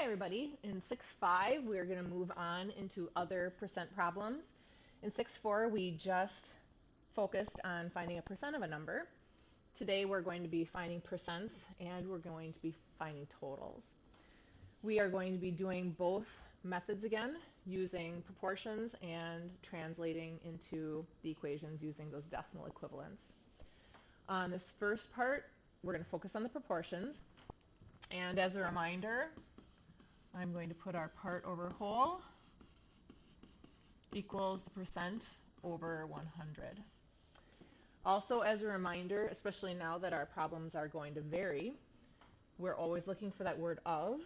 Hi everybody. In 6.5 we're going to move on into other percent problems. In 6.4 we just focused on finding a percent of a number. Today we're going to be finding percents and we're going to be finding totals. We are going to be doing both methods again, using proportions and translating into the equations using those decimal equivalents. On this first part we're going to focus on the proportions, and as a reminder, I'm going to put our part over whole equals the percent over 100. Also, as a reminder, especially now that our problems are going to vary, we're always looking for that word of.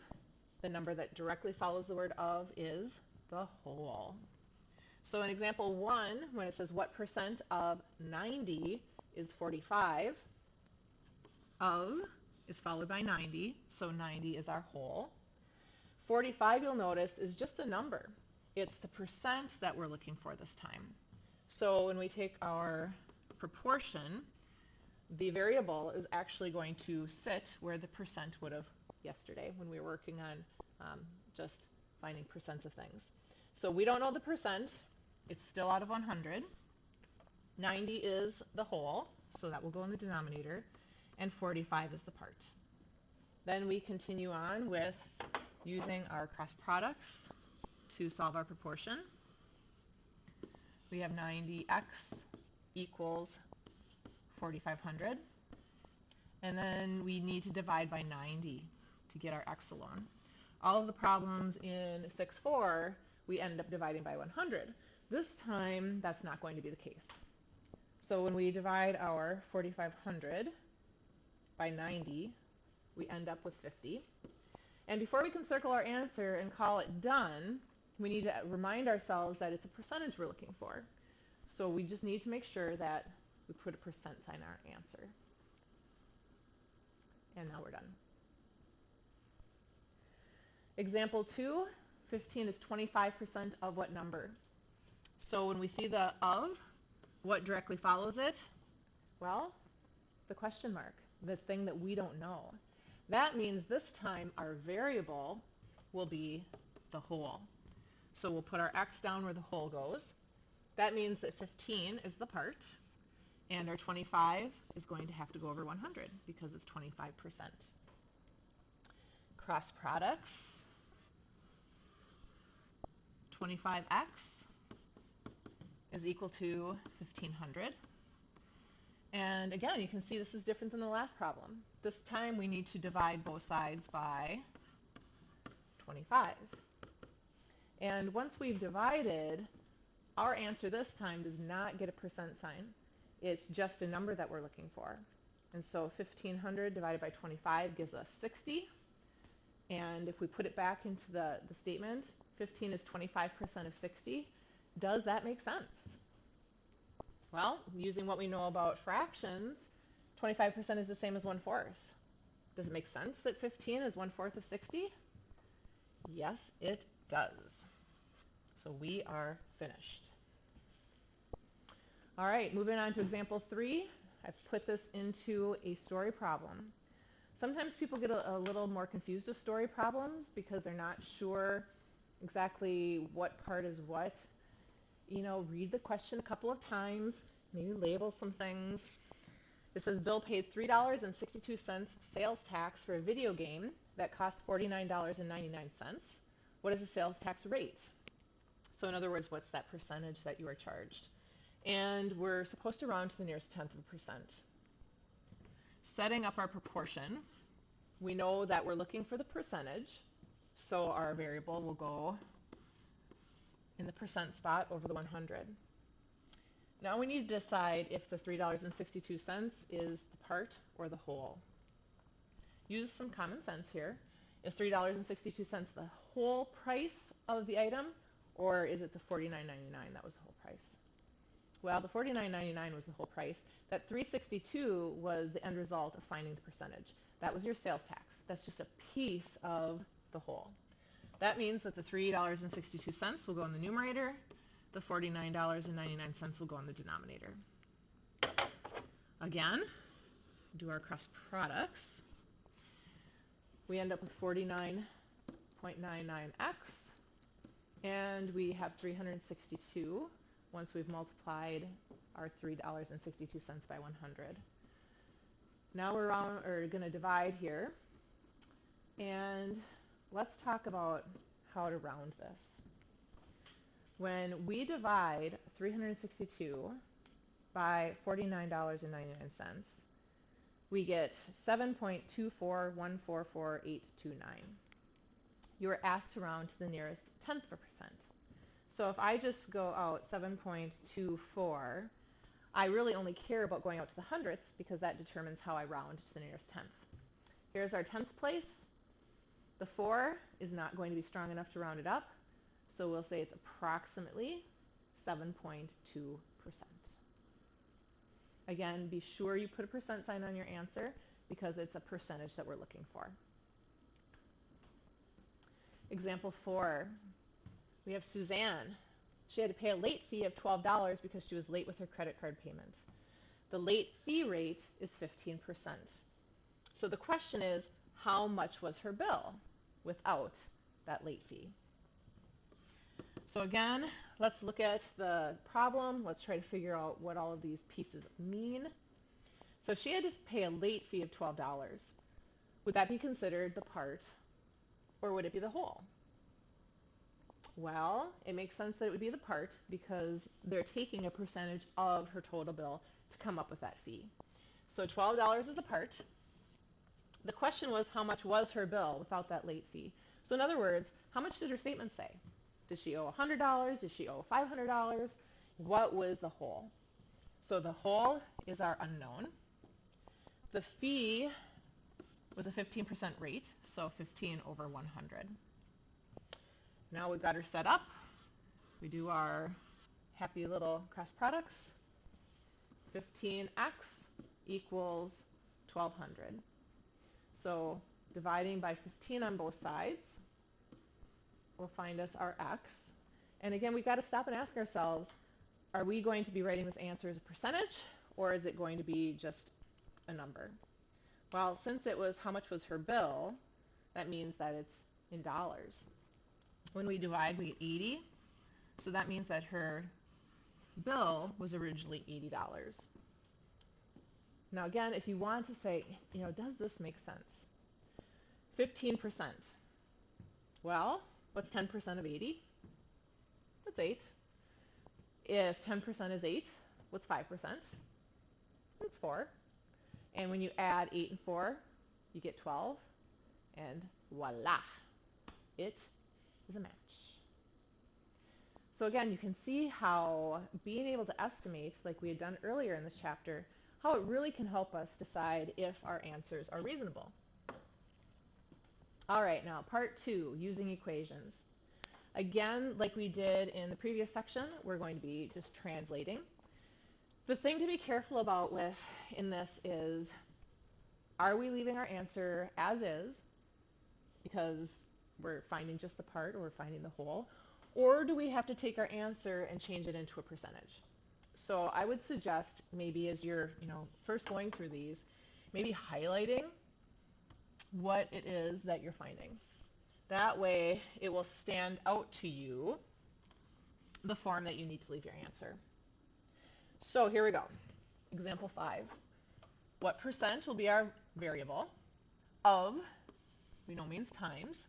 The number that directly follows the word of is the whole. So in example 1, when it says what percent of 90 is 45, of is followed by 90, so 90 is our whole. 45, you'll notice, is just a number. It's the percent that we're looking for this time. So when we take our proportion, the variable is actually going to sit where the percent would have yesterday when we were working on just finding percents of things. So we don't know the percent. It's still out of 100. 90 is the whole, so that will go in the denominator, and 45 is the part. Then we continue on with using our cross products to solve our proportion. We have 90x equals 4,500. And then we need to divide by 90 to get our x alone. All of the problems in 6.4, we end up dividing by 100. This time, that's not going to be the case. So when we divide our 4,500 by 90, we end up with 50. And before we can circle our answer and call it done, we need to remind ourselves that it's a percentage we're looking for. So we just need to make sure that we put a percent sign on our answer. And now we're done. Example 2, 15 is 25% of what number? So when we see the of, what directly follows it? Well, the question mark, the thing that we don't know. That means this time our variable will be the whole. So we'll put our x down where the whole goes. That means that 15 is the part, and our 25 is going to have to go over 100 because it's 25%. Cross products, 25x is equal to 1,500. And again, you can see this is different than the last problem. This time we need to divide both sides by 25. And once we've divided, our answer this time does not get a percent sign. It's just a number that we're looking for. And so 1,500 divided by 25 gives us 60. And if we put it back into the statement, 15 is 25% of 60. Does that make sense? Well, using what we know about fractions, 25% is the same as 1/4. Does it make sense that 15 is 1/4 of 60? Yes, it does. So we are finished. All right, moving on to example 3. I've put this into a story problem. Sometimes people get a little more confused with story problems because they're not sure exactly what part is what. You know, read the question a couple of times, maybe label some things. It says Bill paid $3.62 sales tax for a video game that cost $49.99. What is the sales tax rate? So in other words, what's that percentage that you are charged? And we're supposed to round to the nearest tenth of a percent. Setting up our proportion, we know that we're looking for the percentage, so our variable will go in the percent spot over the 100. Now we need to decide if the $3.62 is the part or the whole. Use some common sense here. Is $3.62 the whole price of the item, or is it the $49.99 that was the whole price? Well, the $49.99 was the whole price. That $3.62 was the end result of finding the percentage. That was your sales tax. That's just a piece of the whole. That means that the $3.62 will go in the numerator, the $49.99 will go in the denominator. Again, do our cross products. We end up with 49.99 0.99x, and we have 362 once we've multiplied our $3.62 by 100. Now we're going to divide here, and let's talk about how to round this. When we divide 362 by $49.99, we get 7.24144,829. You are asked to round to the nearest tenth of a percent. So if I just go out 7.24, I really only care about going out to the hundredths because that determines how I round to the nearest tenth. Here's our tenths place. The 4 is not going to be strong enough to round it up, so we'll say it's approximately 7.2%. Again, be sure you put a percent sign on your answer because it's a percentage that we're looking for. Example 4, we have Suzanne. She had to pay a late fee of $12 because she was late with her credit card payment. The late fee rate is 15%. So the question is, how much was her bill without that late fee? So again, let's look at the problem. Let's try to figure out what all of these pieces mean. So if she had to pay a late fee of $12, would that be considered the part, or would it be the whole? Well, it makes sense that it would be the part because they're taking a percentage of her total bill to come up with that fee. So $12 is the part. The question was, how much was her bill without that late fee? So in other words, how much did her statement say? Did she owe $100? Did she owe $500? What was the whole? So the whole is our unknown. The fee was a 15% rate, so 15 over 100. Now we've got her set up. We do our happy little cross products. 15x equals 1200. So dividing by 15 on both sides will find us our x. And again, we've got to stop and ask ourselves, are we going to be writing this answer as a percentage, or is it going to be just a number? Well, since it was how much was her bill, that means that it's in dollars. When we divide, we get 80. So that means that her bill was originally $80. Now again, if you want to say, does this make sense? 15%. Well, what's 10% of 80? That's 8. If 10% is 8, what's 5%? It's 4. And when you add 8 and 4, you get 12. And voila, it is a match. So again, you can see how being able to estimate, like we had done earlier in this chapter, how it really can help us decide if our answers are reasonable. All right, now part 2, using equations. Again, like we did in the previous section, we're going to be just translating. The thing to be careful about in this is, are we leaving our answer as is because we're finding just the part or we're finding the whole, or do we have to take our answer and change it into a percentage? So I would suggest maybe as you're first going through these, maybe highlighting what it is that you're finding. That way it will stand out to you the form that you need to leave your answer. So here we go. Example 5. What percent will be our variable of, we know means times,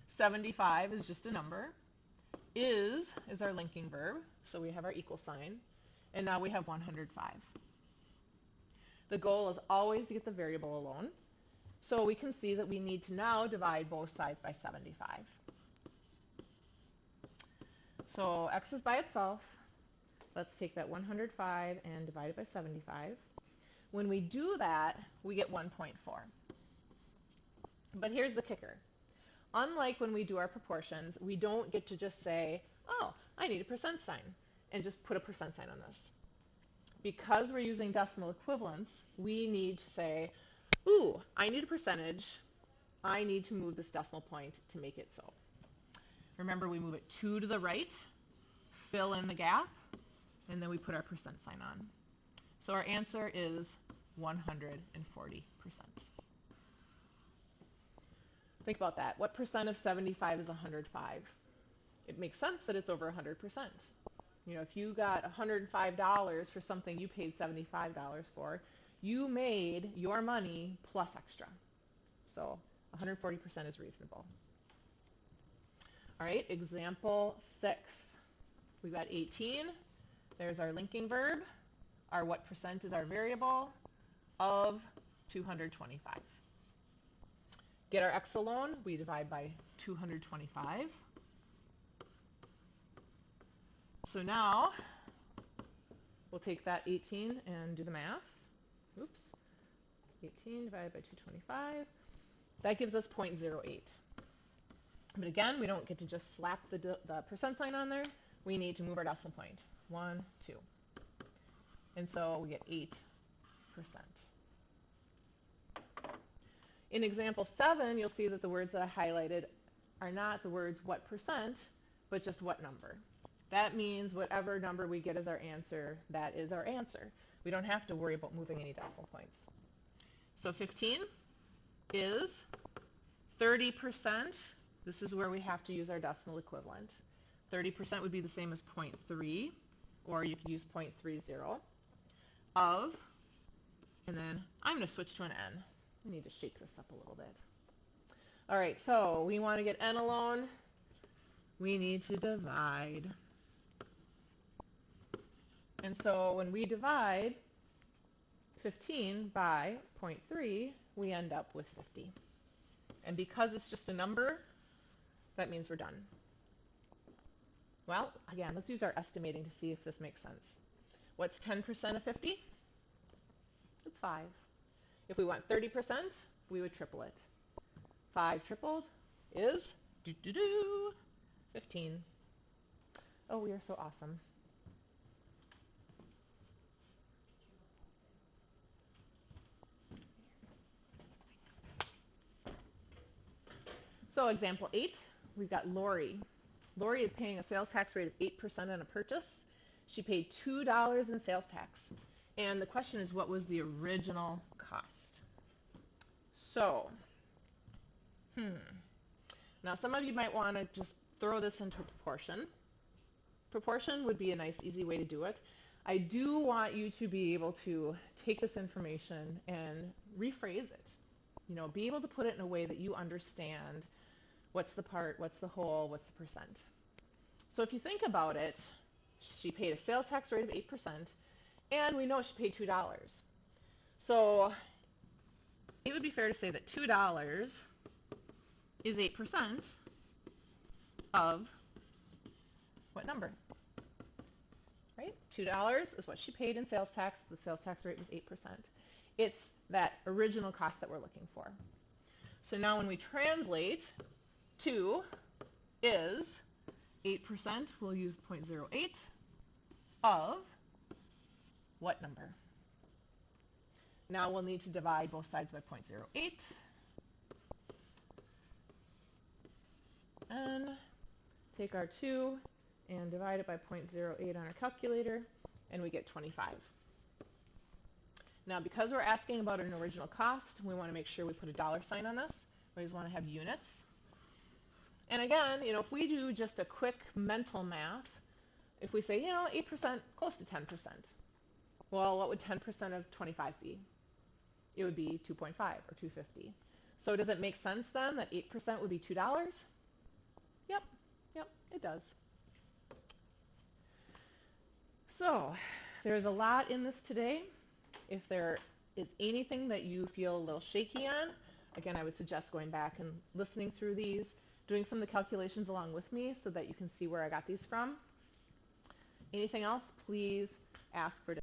75 is just a number, is our linking verb, so we have our equal sign, and now we have 105. The goal is always to get the variable alone, so we can see that we need to now divide both sides by 75. So x is by itself. Let's take that 105 and divide it by 75. When we do that, we get 1.4. But here's the kicker. Unlike when we do our proportions, we don't get to just say, oh, I need a percent sign, and just put a percent sign on this. Because we're using decimal equivalents, we need to say, ooh, I need a percentage. I need to move this decimal point to make it so. Remember, we move it 2 to the right, fill in the gap, and then we put our percent sign on. So our answer is 140%. Think about that. What percent of 75 is 105? It makes sense that it's over 100%. You know, if you got $105 for something you paid $75 for, you made your money plus extra. So 140% is reasonable. All right, example 6. We've got 18. There's our linking verb. Our what percent is our variable of 225. Get our x alone, we divide by 225. So now we'll take that 18 and do the math. Oops. 18 divided by 225. That gives us 0.08. But again, we don't get to just slap the percent sign on there. We need to move our decimal point. 1, 2. And so we get 8%. In example 7, you'll see that the words that I highlighted are not the words what percent, but just what number. That means whatever number we get as our answer, that is our answer. We don't have to worry about moving any decimal points. So 15 is 30%. This is where we have to use our decimal equivalent. 30% would be the same as 0.3, or you could use 0.30 of, and then I'm going to switch to an n. I need to shake this up a little bit. All right, so we want to get n alone. We need to divide. And so when we divide 15 by 0.3, we end up with 50. And because it's just a number, that means we're done. Well, again, let's use our estimating to see if this makes sense. What's 10% of 50? It's 5. If we want 30%, we would triple it. 5 tripled is 15. Oh, we are so awesome. So example 8, we've got Lori. Lori is paying a sales tax rate of 8% on a purchase. She paid $2 in sales tax. And the question is, what was the original cost? So, now some of you might want to just throw this into proportion. Proportion would be a nice, easy way to do it. I do want you to be able to take this information and rephrase it. You know, be able to put it in a way that you understand what's the part, what's the whole, what's the percent. So if you think about it, she paid a sales tax rate of 8%, and we know she paid $2. So it would be fair to say that $2 is 8% of what number? Right? $2 is what she paid in sales tax. The sales tax rate was 8%. It's that original cost that we're looking for. So now when we translate, 2 is 8%. We'll use 0.08 of what number? Now we'll need to divide both sides by 0.08. And take our 2 and divide it by 0.08 on our calculator, and we get 25. Now because we're asking about an original cost, we want to make sure we put a dollar sign on this. We always want to have units. And again, you know, if we do just a quick mental math, if we say, you know, 8%, close to 10%. Well, what would 10% of 25 be? It would be 2.5 or 250. So does it make sense then that 8% would be $2? Yep, it does. So there's a lot in this today. If there is anything that you feel a little shaky on, again, I would suggest going back and listening through these, doing some of the calculations along with me so that you can see where I got these from. Anything else, please ask for